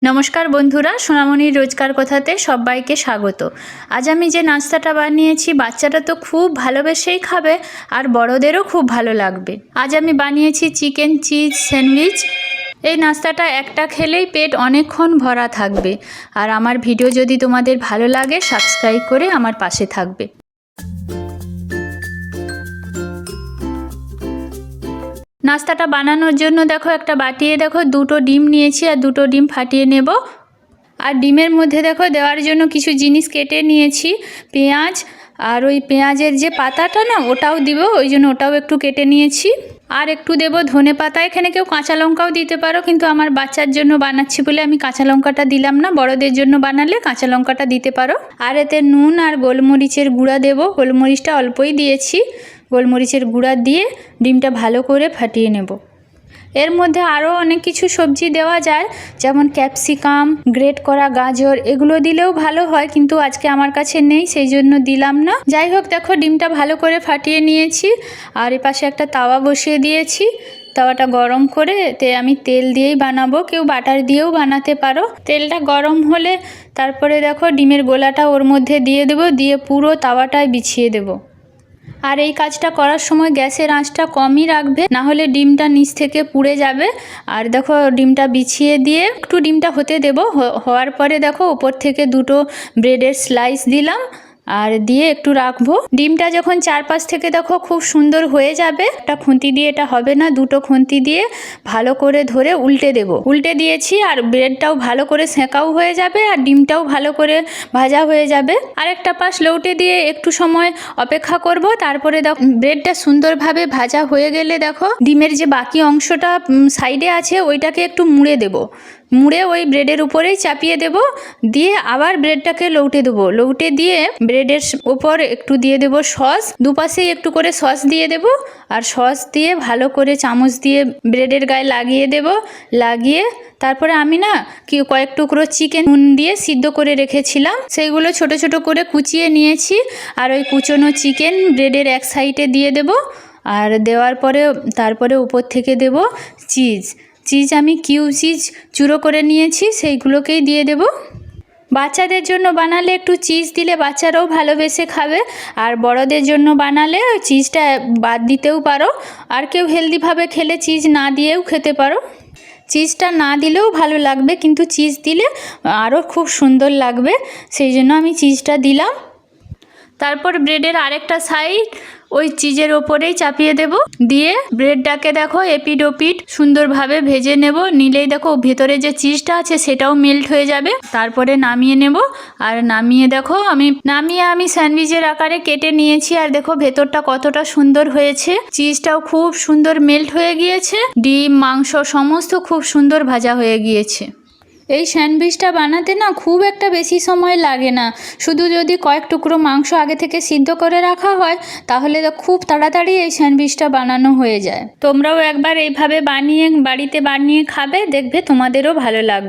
নমস্কার বন্ধুরা, সোনামণির রোজকার কথাতে সবাইকে স্বাগত। আজ আমি যে নাস্তাটা বানিয়েছি বাচ্চারা তো খুব ভালোবেসেই খাবে আর বড়দেরও খুব ভালো লাগবে। আজ আমি বানিয়েছি চিকেন চিজ স্যান্ডউইচ। এই নাস্তাটা একটা খেলেই পেট অনেকক্ষণ ভরা থাকবে। আর আমার ভিডিও যদি তোমাদের ভালো লাগে সাবস্ক্রাইব করে আমার পাশে থাকবে। নাস্তাটা বানানোর জন্য দেখো একটা বাটিয়ে দেখো দুটো ডিম নিয়েছি আর দুটো ডিম ফাটিয়ে নেব। আর ডিমের মধ্যে দেখো দেওয়ার জন্য কিছু জিনিস কেটে নিয়েছি, পেঁয়াজ আর ওই পেঁয়াজের যে পাতাটা না ওটাও দিব, ওই জন্য ওটাও একটু কেটে নিয়েছি। আর একটু দেব ধনে পাতা, এখানে কেউ কাঁচা লঙ্কাও দিতে পারো, কিন্তু আমার বাচ্চার জন্য বানাচ্ছি বলে আমি কাঁচা লঙ্কাটা দিলাম না। বড়দের জন্য বানালে কাঁচা লঙ্কাটা দিতে পারো। আর এতে নুন আর গোলমরিচের গুঁড়া দেব, গোলমরিচটা অল্পই দিয়েছি। গোলমরিচের গুঁড়া দিয়ে ডিমটা ভালো করে ফাটিয়ে নেব। এর মধ্যে আরও অনেক কিছু সবজি দেওয়া যায়, যেমন ক্যাপসিকাম, গ্রেট করা গাজর, এগুলো দিলেও ভালো হয়, কিন্তু আজকে আমার কাছে নেই সেই জন্য দিলাম না। যাই হোক, দেখো ডিমটা ভালো করে ফাটিয়ে নিয়েছি আর এপাশে একটা তাওয়া বসিয়ে দিয়েছি। তাওয়াটা গরম করে এতে আমি তেল দিয়েই বানাবো, কেউ বাটার দিয়েও বানাতে পারো। তেলটা গরম হলে তারপরে দেখো ডিমের গোলাটা ওর মধ্যে দিয়ে দেবো, দিয়ে পুরো তাওয়াটায় বিছিয়ে দেবো। আর এই কাজটা করার সময় গ্যাসের আঁচটা কমই রাখবে, না হলে ডিমটা নিচ থেকে পুড়ে যাবে। আর দেখো ডিমটা বিছিয়ে দিয়ে একটু ডিমটা হতে দেব, হওয়ার পরে দেখো উপর থেকে দুটো ব্রেডের স্লাইস দিলাম আর দিয়ে একটু রাখবো। ডিমটা যখন চারপাশ থেকে দেখো খুব সুন্দর হয়ে যাবে, একটা খুন্তি দিয়ে, এটা হবে না, দুটো খুন্তি দিয়ে ভালো করে ধরে উল্টে দেব। উল্টে দিয়েছি আর ব্রেডটাও ভালো করে সেঁকাও হয়ে যাবে আর ডিমটাও ভালো করে ভাজা হয়ে যাবে। আর একটা পাশ লৌটে দিয়ে একটু সময় অপেক্ষা করব। তারপরে দেখো ব্রেডটা সুন্দরভাবে ভাজা হয়ে গেলে দেখো ডিমের যে বাকি অংশটা সাইডে আছে ওইটাকে একটু মুড়ে দেব, মুড়ে ওই ব্রেডের উপরেই চাপিয়ে দেব, দিয়ে আবার ব্রেডটাকে লৌটে দেবো। লৌটে দিয়ে ব্রেডের উপর একটু দিয়ে দেব সস, দুপাশেই একটু করে সস দিয়ে দেব। আর সস দিয়ে ভালো করে চামচ দিয়ে ব্রেডের গায়ে লাগিয়ে দেব। লাগিয়ে তারপরে আমি না কয়েক টুকরো চিকেন নুন দিয়ে সিদ্ধ করে রেখেছিলাম, সেইগুলো ছোট ছোট করে কুচিয়ে নিয়েছি। আর ওই কুচোনো চিকেন ব্রেডের এক সাইডে দিয়ে দেব। আর দেওয়ার পরে তারপরে উপর থেকে দেব চিজ। আমি কিউব চিজ চুরো করে নিয়েছি, সেইগুলোকেই দিয়ে দেব। বাচ্চাদের জন্য বানালে একটু চিজ দিলে বাচ্চারাও ভালোবেসে খাবে, আর বড়দের জন্য বানালে ওই চিজটা বাদ দিতেও পারো। আর কেউ হেলদিভাবে খেলে চিজ না দিয়েও খেতে পারো। চিজটা না দিলেও ভালো লাগবে, কিন্তু চিজ দিলে আরও খুব সুন্দর লাগবে, সেই জন্য আমি চিজটা দিলাম। তারপর ব্রেডের আরেকটা সাইড ওই চিজের ওপরেই চাপিয়ে দেব, দিয়ে ব্রেডটাকে দেখো এপিড ওপিড সুন্দরভাবে ভেজে নেব। নিলেই দেখো ভেতরে যে চিজটা আছে সেটাও মেল্ট হয়ে যাবে। তারপরে নামিয়ে নেব। আর নামিয়ে দেখো আমি স্যান্ডউইচের আকারে কেটে নিয়েছি। আর দেখো ভেতরটা কতটা সুন্দর হয়েছে, চিজটাও খুব সুন্দর মেল্ট হয়ে গিয়েছে, ডিম মাংস সমস্ত খুব সুন্দর ভাজা হয়ে গিয়েছে। এই স্যান্ডউইচটা বানাতে না খুব একটা বেশি সময় লাগে না, শুধু যদি কয়েক টুকরো মাংস আগে থেকে সিদ্ধ করে রাখা হয় তাহলে তো খুব তাড়াতাড়ি এই স্যান্ডউইচটা বানানো হয়ে যায়। তোমরাও একবার এইভাবে বাড়িতে বানিয়ে খাবে, দেখবে তোমাদেরও ভালো লাগবে।